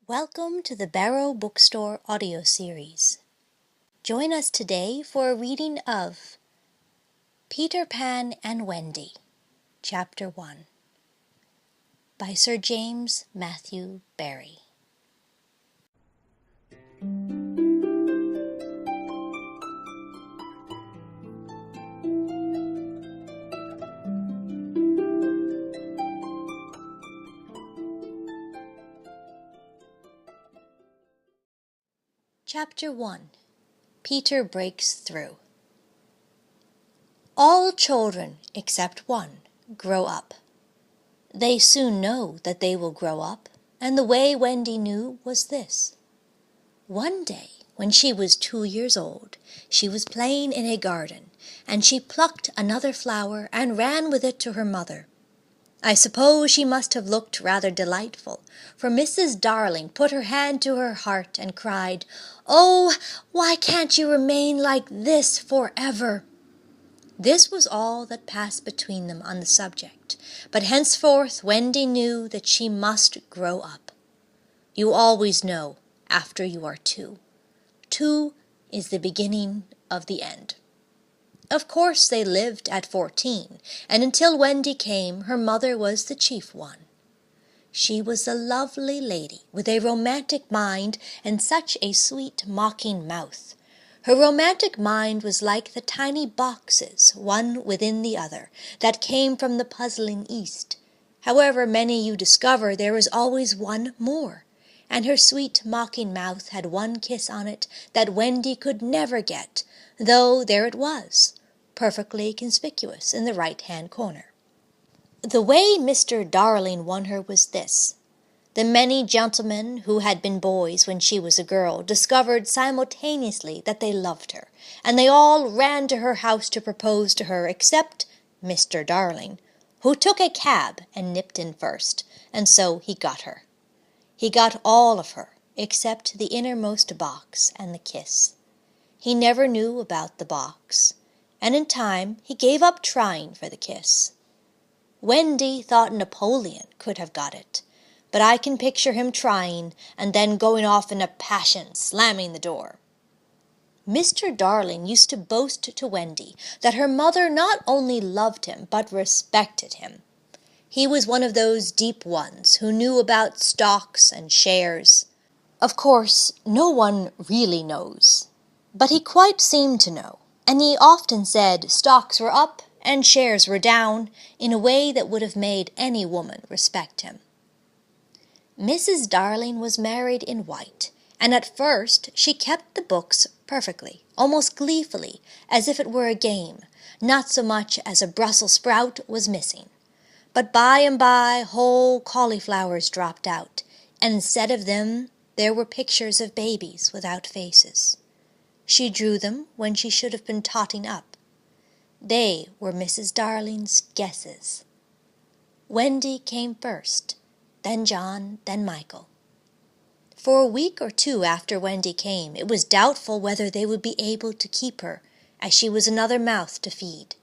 Welcome to the Barrow Bookstore audio series. Join us today for a reading of Peter Pan and Wendy, Chapter 1, by Sir James Matthew Barrie. Chapter 1. Peter Breaks Through. All children, except one, grow up. They soon know that they will grow up, and the way Wendy knew was this. One day, when she was 2 years old, she was playing in a garden, and she plucked another flower and ran with it to her mother. I suppose she must have looked rather delightful, for Mrs. Darling put her hand to her heart and cried, "Oh, why can't you remain like this forever?" This was all that passed between them on the subject, but henceforth Wendy knew that she must grow up. You always know after you are 2. 2 is the beginning of the end. Of course they lived at 14, and until Wendy came, her mother was the chief one. She was a lovely lady with a romantic mind and such a sweet mocking mouth. Her romantic mind was like the tiny boxes, one within the other, that came from the puzzling East. However many you discover, there is always one more, and her sweet mocking mouth had one kiss on it that Wendy could never get, though there it was, perfectly conspicuous in the right-hand corner. The way Mr. Darling won her was this. The many gentlemen who had been boys when she was a girl discovered simultaneously that they loved her, and they all ran to her house to propose to her except Mr. Darling, who took a cab and nipped in first, and so he got her. He got all of her, except the innermost box and the kiss. He never knew about the box, and in time he gave up trying for the kiss. Wendy thought Napoleon could have got it, but I can picture him trying and then going off in a passion, slamming the door. Mr. Darling used to boast to Wendy that her mother not only loved him but respected him. He was one of those deep ones who knew about stocks and shares. Of course, no one really knows, but he quite seemed to know, and he often said stocks were up and shares were down in a way that would have made any woman respect him. Mrs. Darling was married in white, and at first she kept the books perfectly, almost gleefully, as if it were a game, not so much as a Brussels sprout was missing. But by and by whole cauliflowers dropped out, and instead of them there were pictures of babies without faces. She drew them when she should have been totting up. They were Mrs. Darling's guesses. Wendy came first, then John, then Michael. For a week or 2 after Wendy came, it was doubtful whether they would be able to keep her, as she was another mouth to feed.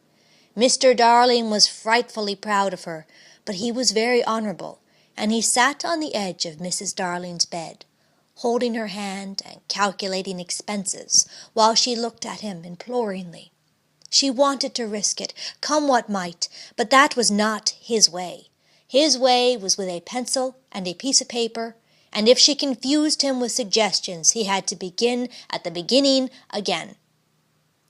Mr. Darling was frightfully proud of her, but he was very honourable, and he sat on the edge of Mrs. Darling's bed, holding her hand and calculating expenses, while she looked at him imploringly. She wanted to risk it, come what might, but that was not his way. His way was with a pencil and a piece of paper, and if she confused him with suggestions, he had to begin at the beginning again.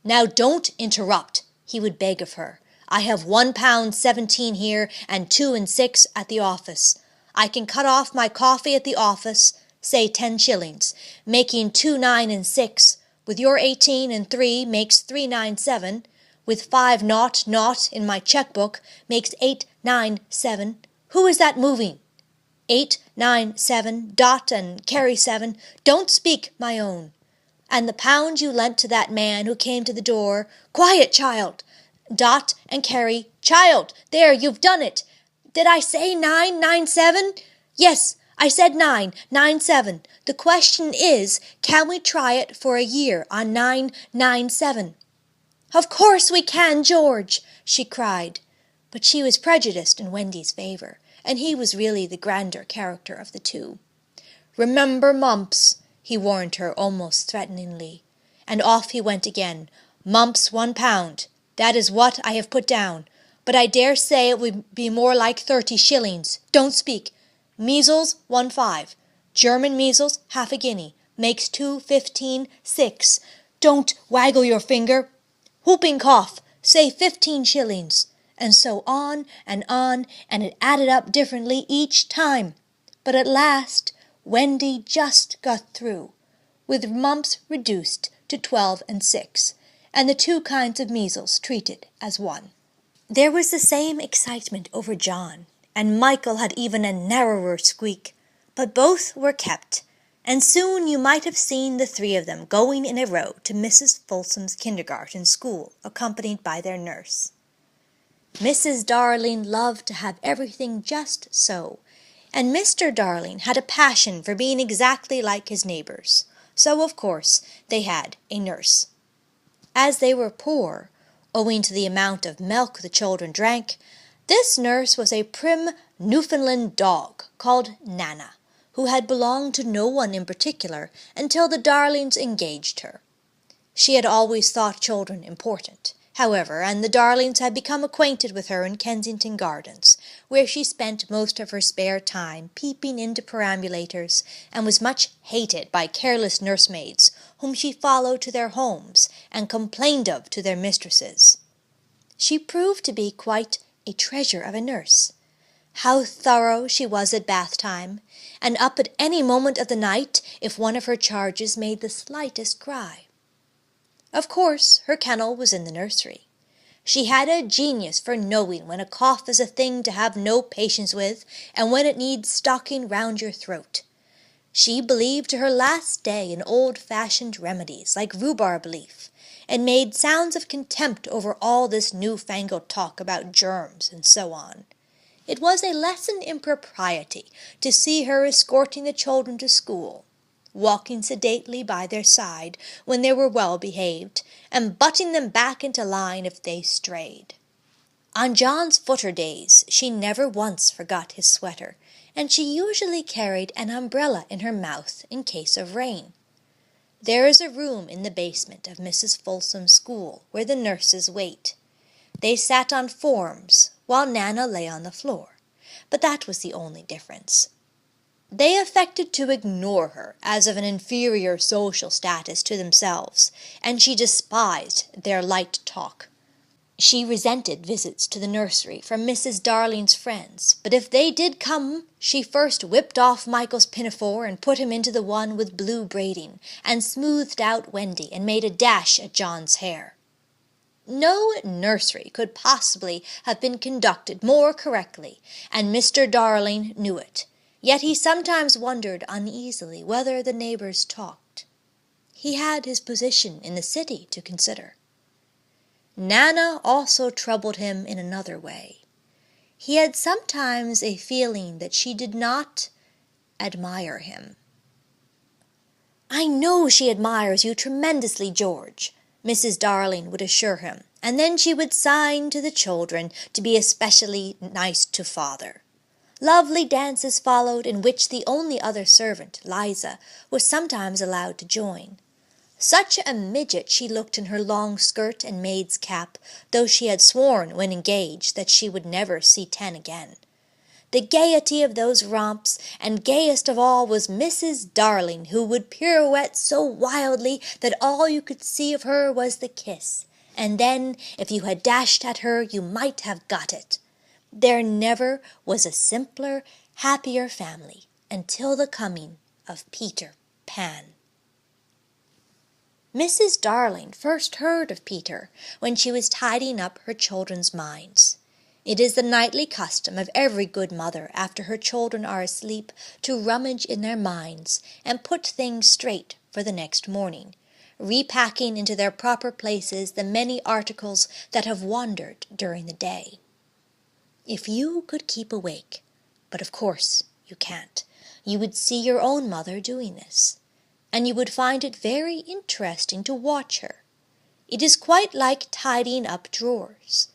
"Now don't interrupt," he would beg of her. "I have £1.17 here and 2 6 at the office. I can cut off my coffee at the office, say 10 shillings, making 2 9 6, with your 18 and 3 makes 397, with 5 0 in my checkbook makes 897. Who is that moving? 897, dot and carry 7. Don't speak, my own. And the £1 you lent to that man who came to the door. Quiet, child. Dot and carry, child. There, you've done it. Did I say 997? Yes, I said 997. The question is, can we try it for a year on 997? "Of course we can, George," she cried. But she was prejudiced in Wendy's favour, and he was really the grander character of the two. "Remember mumps," he warned her almost threateningly, and off he went again. "Mumps 1 pound. That is what I have put down, but I dare say it will be more like 30 shillings. Don't speak. Measles 1.5. German measles half a guinea. Makes 2.15. 6. Don't waggle your finger. Whooping cough, say 15 shillings. And so on, and it added up differently each time. But at last Wendy just got through, with mumps reduced to 12 and 6, and the 2 kinds of measles treated as 1. There was the same excitement over John, and Michael had even a narrower squeak, but both were kept, and soon you might have seen the 3 of them going in a row to Mrs. Folsom's kindergarten school, accompanied by their nurse. Mrs. Darling loved to have everything just so, and Mr. Darling had a passion for being exactly like his neighbors, so of course they had a nurse. As they were poor, owing to the amount of milk the children drank, this nurse was a prim Newfoundland dog called Nana, who had belonged to no one in particular until the Darlings engaged her. She had always thought children important, however, and the Darlings had become acquainted with her in Kensington Gardens, where she spent most of her spare time peeping into perambulators, and was much hated by careless nursemaids, whom she followed to their homes and complained of to their mistresses. She proved to be quite a treasure of a nurse. How thorough she was at bath time, and up at any moment of the night if one of her charges made the slightest cry. Of course, her kennel was in the nursery. She had a genius for knowing when a cough is a thing to have no patience with, and when it needs stocking round your throat. She believed to her last day in old-fashioned remedies like rhubarb leaf, and made sounds of contempt over all this new-fangled talk about germs and so on. It was a lesson in propriety to see her escorting the children to school, walking sedately by their side when they were well behaved, and butting them back into line if they strayed. On John's footer days she never once forgot his sweater, and she usually carried an umbrella in her mouth in case of rain. There is a room in the basement of Mrs. Folsom's school where the nurses wait. They sat on forms, while Nana lay on the floor, but that was the only difference. They affected to ignore her as of an inferior social status to themselves, and she despised their light talk. She resented visits to the nursery from Mrs. Darling's friends, but if they did come, she first whipped off Michael's pinafore and put him into the one with blue braiding, and smoothed out Wendy and made a dash at John's hair. No nursery could possibly have been conducted more correctly, and Mr. Darling knew it. Yet he sometimes wondered uneasily whether the neighbors talked. He had his position in the city to consider. Nana also troubled him in another way. He had sometimes a feeling that she did not admire him. "I know she admires you tremendously, George," Mrs. Darling would assure him, and then she would sign to the children to be especially nice to father. Lovely dances followed, in which the only other servant, Liza, was sometimes allowed to join. Such a midget she looked in her long skirt and maid's cap, though she had sworn when engaged that she would never see 10 again. The gaiety of those romps, and gayest of all was Mrs. Darling, who would pirouette so wildly that all you could see of her was the kiss, and then, if you had dashed at her, you might have got it. There never was a simpler, happier family until the coming of Peter Pan. Mrs. Darling first heard of Peter when she was tidying up her children's minds. It is the nightly custom of every good mother, after her children are asleep, to rummage in their minds and put things straight for the next morning, repacking into their proper places the many articles that have wandered during the day. If you could keep awake, but of course you can't, you would see your own mother doing this, and you would find it very interesting to watch her. It is quite like tidying up drawers.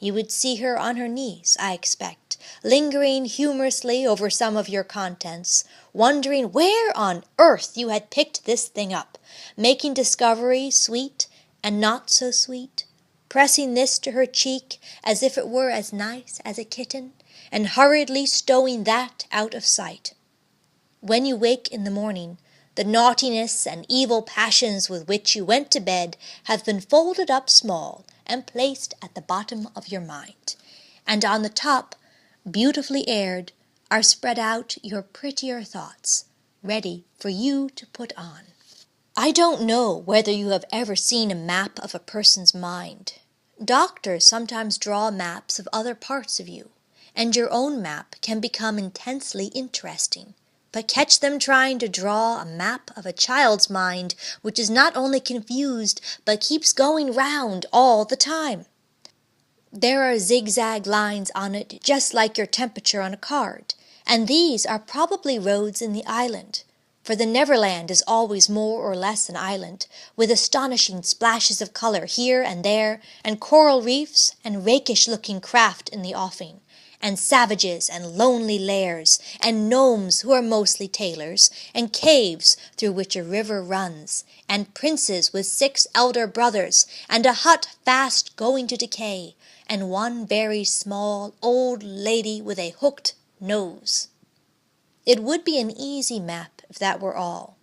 You would see her on her knees, I expect, lingering humorously over some of your contents, wondering where on earth you had picked this thing up, making discoveries sweet and not so sweet, pressing this to her cheek as if it were as nice as a kitten, and hurriedly stowing that out of sight. When you wake in the morning, the naughtiness and evil passions with which you went to bed have been folded up small and placed at the bottom of your mind, and on the top, beautifully aired, are spread out your prettier thoughts, ready for you to put on. I don't know whether you have ever seen a map of a person's mind. Doctors sometimes draw maps of other parts of you, and your own map can become intensely interesting. But catch them trying to draw a map of a child's mind, which is not only confused, but keeps going round all the time. There are zigzag lines on it, just like your temperature on a card, and these are probably roads in the island, for the Neverland is always more or less an island, with astonishing splashes of color here and there, and coral reefs and rakish-looking craft in the offing, and savages and lonely lairs, and gnomes who are mostly tailors, and caves through which a river runs, and princes with 6 elder brothers, and a hut fast going to decay, and one very small old lady with a hooked nose. It would be an easy map if that were all,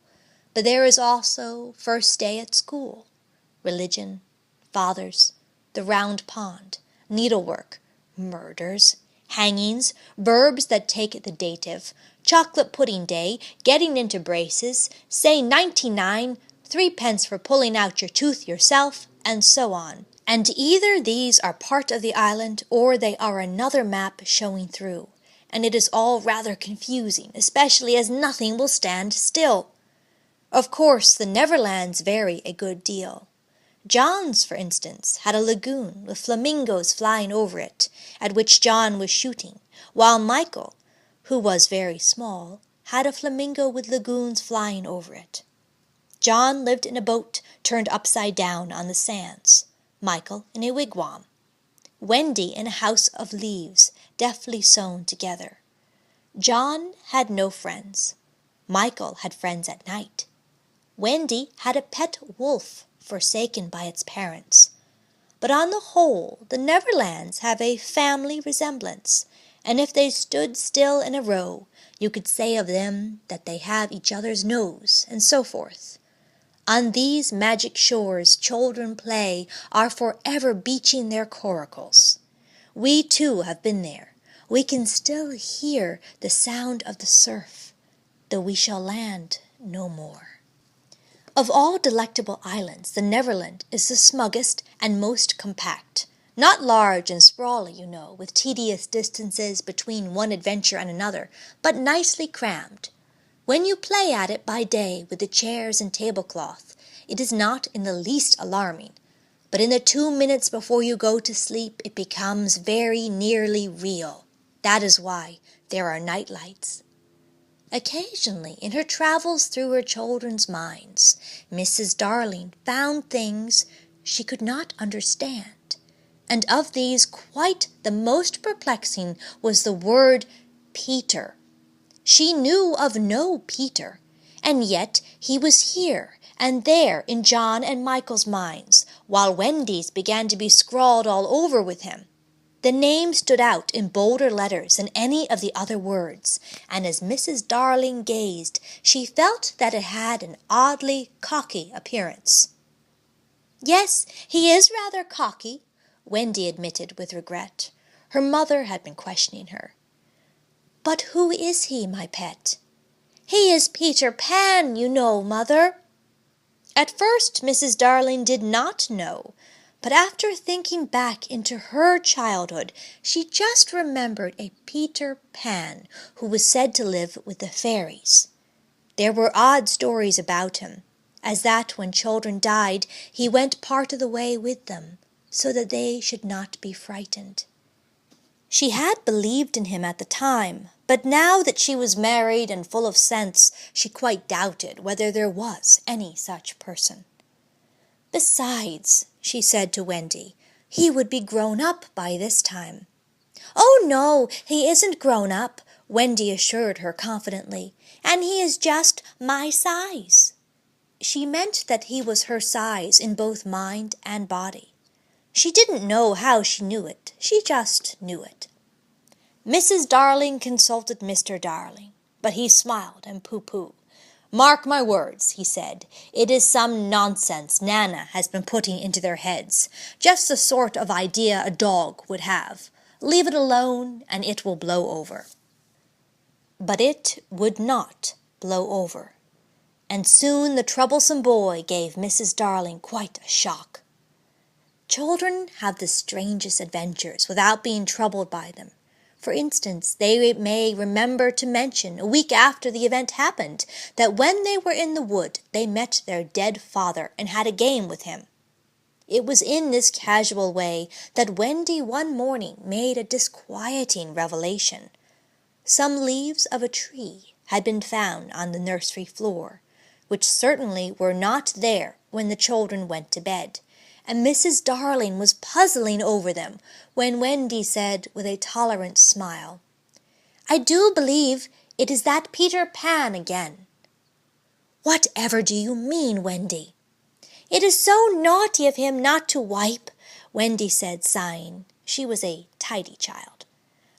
but there is also first day at school, religion, fathers, the round pond, needlework, murders, hangings, verbs that take the dative, chocolate pudding day, getting into braces, say 99, 3d for pulling out your tooth yourself, and so on. And either these are part of the island or they are another map showing through, and it is all rather confusing, especially as nothing will stand still. Of course, the Neverlands vary a good deal. John's, for instance, had a lagoon with flamingos flying over it, at which John was shooting, while Michael, who was very small, had a flamingo with lagoons flying over it. John lived in a boat turned upside down on the sands, Michael in a wigwam, Wendy in a house of leaves deftly sewn together. John had no friends. Michael had friends at night. Wendy had a pet wolf forsaken by its parents. But on the whole, the Neverlands have a family resemblance, and if they stood still in a row, you could say of them that they have each other's nose, and so forth. On these magic shores children play are forever beaching their coracles. We too have been there. We can still hear the sound of the surf, though we shall land no more. Of all delectable islands, the Neverland is the smuggest and most compact. Not large and sprawly, you know, with tedious distances between one adventure and another, but nicely crammed. When you play at it by day with the chairs and tablecloth, it is not in the least alarming, but in the 2 minutes before you go to sleep it becomes very nearly real. That is why there are night lights. Occasionally, in her travels through her children's minds, Mrs. Darling found things she could not understand, and of these quite the most perplexing was the word Peter. She knew of no Peter, and yet he was here and there in John and Michael's minds, while Wendy's began to be scrawled all over with him. The name stood out in bolder letters than any of the other words, and as Mrs. Darling gazed, she felt that it had an oddly cocky appearance. "Yes, he is rather cocky," Wendy admitted with regret. Her mother had been questioning her. "But who is he, my pet?" "He is Peter Pan, you know, mother." At first Mrs. Darling did not know, but after thinking back into her childhood, she just remembered a Peter Pan who was said to live with the fairies. There were odd stories about him, as that when children died, he went part of the way with them, so that they should not be frightened. She had believed in him at the time, but now that she was married and full of sense, she quite doubted whether there was any such person. "Besides," she said to Wendy, He would be grown up by this time. "Oh, no, he isn't grown up," Wendy assured her confidently, "and he is just my size." She meant that he was her size in both mind and body. She didn't know how she knew it, she just knew it. Mrs. Darling consulted Mr. Darling, but he smiled and pooh-poohed. "Mark my words," he said, "it is some nonsense Nana has been putting into their heads, just the sort of idea a dog would have. Leave it alone, and it will blow over." But it would not blow over, and soon the troublesome boy gave Mrs. Darling quite a shock. Children have the strangest adventures without being troubled by them. For instance, they may remember to mention, a week after the event happened, that when they were in the wood they met their dead father and had a game with him. It was in this casual way that Wendy one morning made a disquieting revelation. Some leaves of a tree had been found on the nursery floor, which certainly were not there when the children went to bed, and Mrs. Darling was puzzling over them when Wendy said with a tolerant smile, "I do believe it is that Peter Pan again." "Whatever do you mean, Wendy?" "It is so naughty of him not to wipe," Wendy said, sighing. She was a tidy child.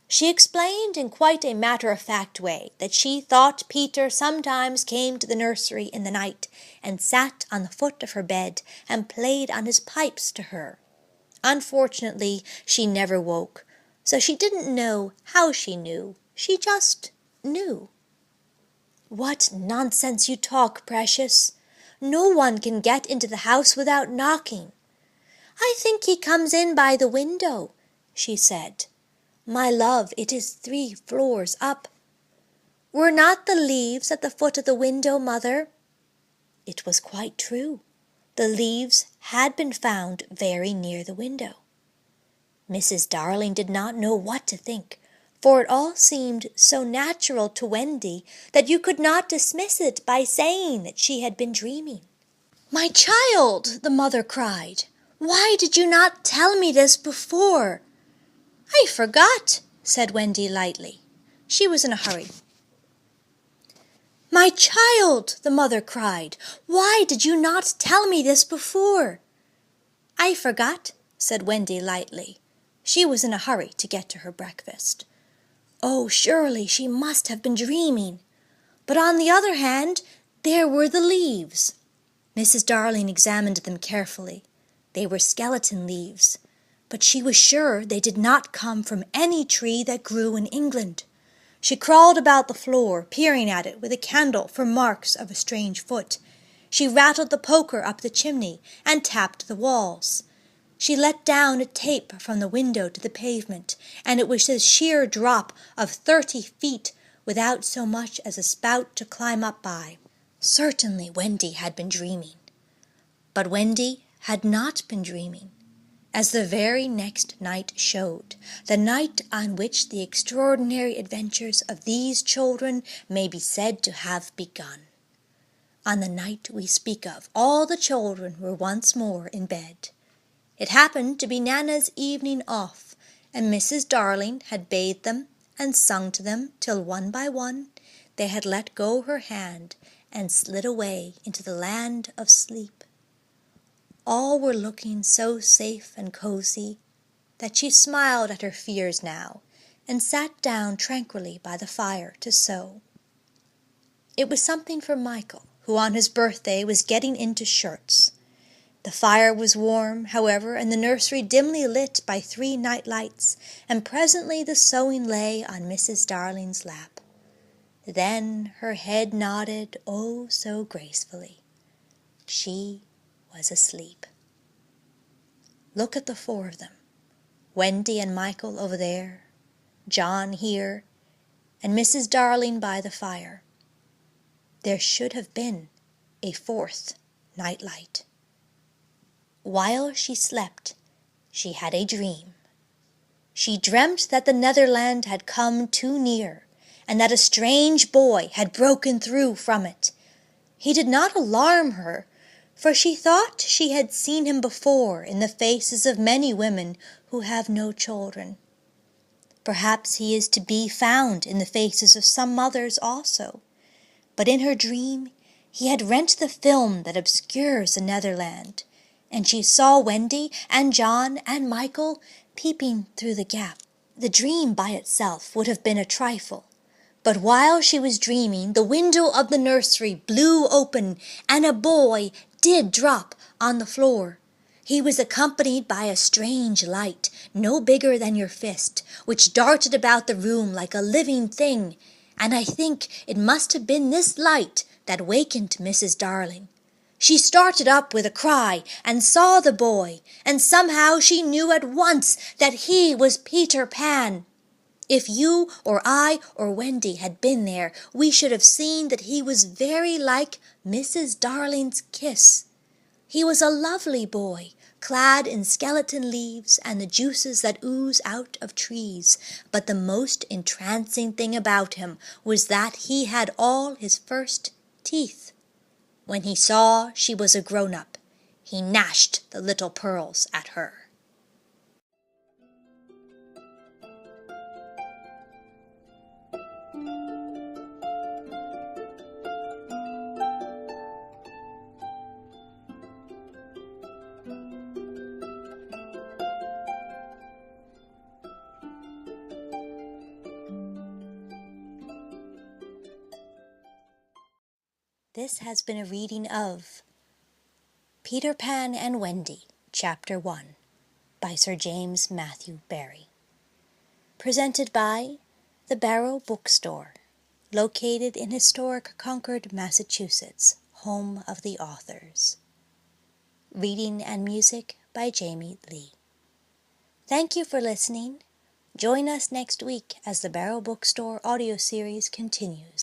She explained in quite a matter-of-fact way that she thought Peter sometimes came to the nursery in the night and sat on the foot of her bed and played on his pipes to her. Unfortunately, she never woke, so she didn't know how she knew. She just knew. "What nonsense you talk, Precious! No one can get into the house without knocking." "I think he comes in by the window," she said. "My love, it is 3 floors up." "Were not the leaves at the foot of the window, Mother?" It was quite true. The leaves had been found very near the window. Mrs. Darling did not know what to think, for it all seemed so natural to Wendy that you could not dismiss it by saying that she had been dreaming. "My child," the mother cried, "why did you not tell me this before?" "I forgot," said Wendy lightly. She was in a hurry. "My child," the mother cried, "why did you not tell me this before?" "I forgot," said Wendy lightly. She was in a hurry to get to her breakfast. Oh, surely she must have been dreaming. But on the other hand, there were the leaves. Mrs. Darling examined them carefully. They were skeleton leaves, but she was sure they did not come from any tree that grew in England. She crawled about the floor, peering at it with a candle for marks of a strange foot. She rattled the poker up the chimney and tapped the walls. She let down a tape from the window to the pavement, and it was a sheer drop of 30 feet without so much as a spout to climb up by. Certainly Wendy had been dreaming. But Wendy had not been dreaming, as the very next night showed, the night on which the extraordinary adventures of these children may be said to have begun. On the night we speak of, all the children were once more in bed. It happened to be Nana's evening off, and Mrs. Darling had bathed them and sung to them till one by one they had let go her hand and slid away into the land of sleep. All were looking so safe and cozy that she smiled at her fears now and sat down tranquilly by the fire to sew. It was something for Michael, who on his birthday was getting into shirts. The fire was warm, however, and the nursery dimly lit by 3 night lights, and presently the sewing lay on Mrs. Darling's lap. Then her head nodded oh so gracefully. She was asleep. Look at the 4 of them, Wendy and Michael over there, John here, and Mrs. Darling by the fire. There should have been a 4th nightlight. While she slept, she had a dream. She dreamt that the Netherland had come too near, and that a strange boy had broken through from it. He did not alarm her, for she thought she had seen him before in the faces of many women who have no children. Perhaps he is to be found in the faces of some mothers also, but in her dream he had rent the film that obscures the Netherland, and she saw Wendy and John and Michael peeping through the gap. The dream by itself would have been a trifle, but while she was dreaming, the window of the nursery blew open, and a boy did drop on the floor. He was accompanied by a strange light, no bigger than your fist, which darted about the room like a living thing, and I think it must have been this light that wakened Mrs. Darling. She started up with a cry and saw the boy, and somehow she knew at once that he was Peter Pan. If you or I or Wendy had been there, we should have seen that he was very like Mrs. Darling's kiss. He was a lovely boy, clad in skeleton leaves and the juices that ooze out of trees, but the most entrancing thing about him was that he had all his first teeth. When he saw she was a grown-up, he gnashed the little pearls at her. This has been a reading of Peter Pan and Wendy, Chapter 1, by Sir James Matthew Barrie. Presented by the Barrow Bookstore, located in historic Concord, Massachusetts, home of the authors. Reading and music by Jamie Lee. Thank you for listening. Join us next week as the Barrow Bookstore audio series continues.